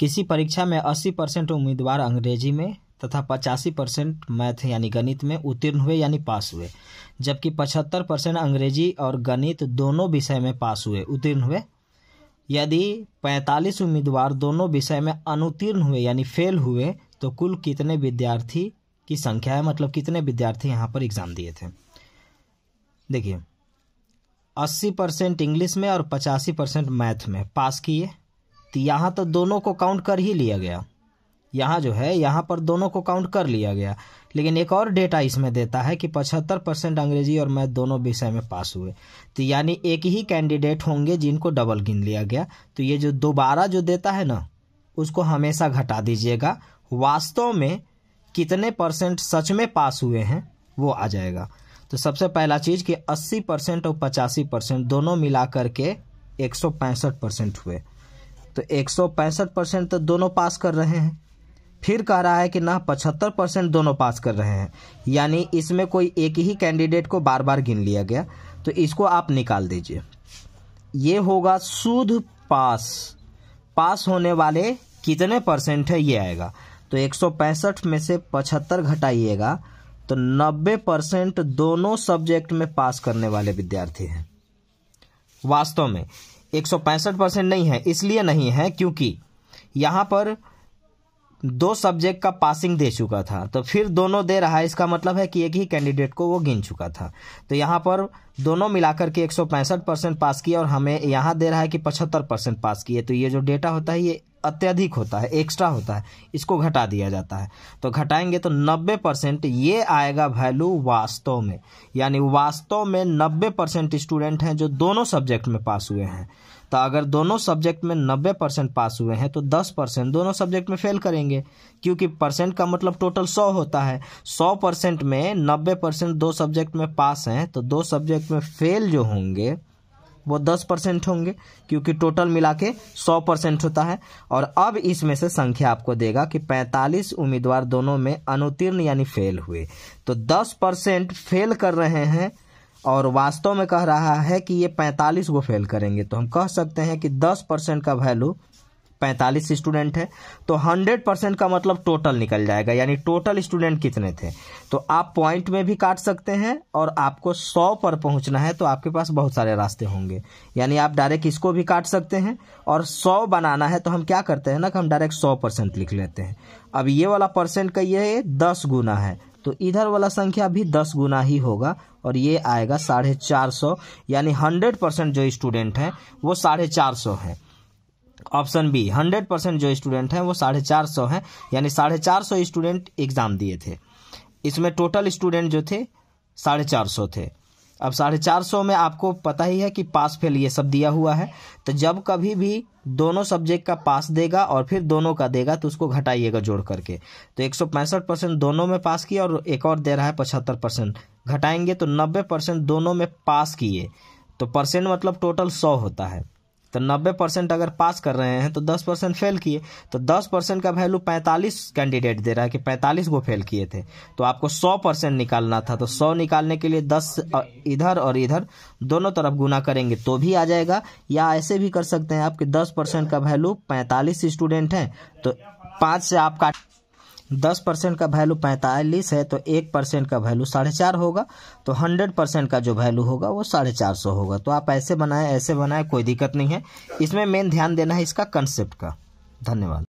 किसी परीक्षा में 80% उम्मीदवार अंग्रेजी में तथा 85% मैथ यानी गणित में उत्तीर्ण हुए यानी पास हुए, जबकि 75% अंग्रेजी और गणित दोनों विषय में पास हुए उत्तीर्ण हुए। यदि 45 उम्मीदवार दोनों विषय में अनुत्तीर्ण हुए यानी फेल हुए तो कुल कितने विद्यार्थी की संख्या है, मतलब कितने विद्यार्थी यहाँ पर एग्जाम दिए थे। देखिए 80% इंग्लिश में और 85% मैथ में पास किए, तो यहाँ तो दोनों को काउंट कर ही लिया गया। यहाँ जो है यहाँ पर दोनों को काउंट कर लिया गया, लेकिन एक और डेटा इसमें देता है कि 75% अंग्रेजी और मैथ दोनों विषय में पास हुए, तो यानी एक ही कैंडिडेट होंगे जिनको डबल गिन लिया गया। तो ये जो दोबारा जो देता है ना, उसको हमेशा घटा दीजिएगा। वास्तव में कितने परसेंट सच में पास हुए हैं वो आ जाएगा। तो सबसे पहला चीज़ कि 80% और 85% दोनों मिला करके 165% हुए, तो 165% तो दोनों पास कर रहे हैं। फिर कह रहा है कि ना 75% दोनों पास कर रहे हैं, यानी इसमें कोई एक ही कैंडिडेट को बार बार गिन लिया गया, तो इसको आप निकाल दीजिए। ये होगा शुद्ध पास होने वाले कितने परसेंट है ये आएगा। तो 165 में से 75 घटाइएगा तो 90% दोनों सब्जेक्ट में पास करने वाले विद्यार्थी हैं। वास्तव में 165% नहीं है, इसलिए नहीं है क्योंकि यहाँ पर 2 सब्जेक्ट का पासिंग दे चुका था, तो फिर दोनों दे रहा है, इसका मतलब है कि एक ही कैंडिडेट को वो गिन चुका था। तो यहाँ पर दोनों मिलाकर के 165% पास किया और हमें यहाँ दे रहा है कि 75% पास किए। तो ये जो डेटा होता है ये अत्यधिक होता है, एक्स्ट्रा होता है, इसको घटा दिया जाता है। तो घटाएंगे तो 90% ये आएगा वैल्यू वास्तव में, यानी वास्तव में 90% स्टूडेंट हैं जो दोनों सब्जेक्ट में पास हुए हैं। तो अगर दोनों सब्जेक्ट में 90% पास हुए हैं तो 10% दोनों सब्जेक्ट में फेल करेंगे, क्योंकि परसेंट का मतलब टोटल 100 होता है। 100% में 90% 2 सब्जेक्ट में पास हैं, तो 2 सब्जेक्ट में फेल जो होंगे वो 10% होंगे, क्योंकि टोटल मिला के 100% होता है। और अब इसमें से संख्या आपको देगा कि 45 उम्मीदवार दोनों में अनुत्तीर्ण यानी फेल हुए, तो 10% फेल कर रहे हैं और वास्तव में कह रहा है कि ये 45 को फेल करेंगे। तो हम कह सकते हैं कि 10% का वैल्यू 45 स्टूडेंट है, तो 100% का मतलब टोटल निकल जाएगा, यानी टोटल स्टूडेंट कितने थे। तो आप पॉइंट में भी काट सकते हैं और आपको 100 पर पहुंचना है तो आपके पास बहुत सारे रास्ते होंगे, यानी आप डायरेक्ट इसको भी काट सकते हैं। और 100 बनाना है तो हम क्या करते हैं ना कि हम डायरेक्ट 100% लिख लेते हैं। अब ये वाला परसेंट का ये 10 गुना है, तो इधर वाला संख्या भी 10 गुना ही होगा और ये आएगा 450, यानी 100% जो स्टूडेंट हैं वो 450 हैं। ऑप्शन बी 100% जो स्टूडेंट हैं वो 450 हैं, यानी 450 स्टूडेंट एग्जाम दिए थे। इसमें टोटल स्टूडेंट जो थे 450 थे। अब 450 में आपको पता ही है कि पास फेल ये सब दिया हुआ है, तो जब कभी भी दोनों सब्जेक्ट का पास देगा और फिर दोनों का देगा तो उसको घटाइएगा जोड़ करके। तो 165% दोनों में पास किया और एक और दे रहा है 75%, घटाएंगे तो 90% दोनों में पास किए, तो परसेंट मतलब टोटल 100 होता है। तो 90% अगर पास कर रहे हैं तो 10% फेल किए, तो 10% का वैल्यू 45 कैंडिडेट दे रहा है कि 45 को फेल किए थे, तो आपको 100% निकालना था। तो 100 निकालने के लिए 10 इधर और इधर दोनों तरफ गुना करेंगे तो भी आ जाएगा, या ऐसे भी कर सकते हैं आपके 10% का वैल्यू 45 स्टूडेंट हैं तो 5 से आप काट 10% का वैल्यू 45 है तो 1% का वैल्यू 4.5 होगा, तो 100% का जो वैल्यू होगा वो 450 होगा। तो आप ऐसे बनाएं कोई दिक्कत नहीं है। इसमें मेन ध्यान देना है इसका कंसेप्ट का। धन्यवाद।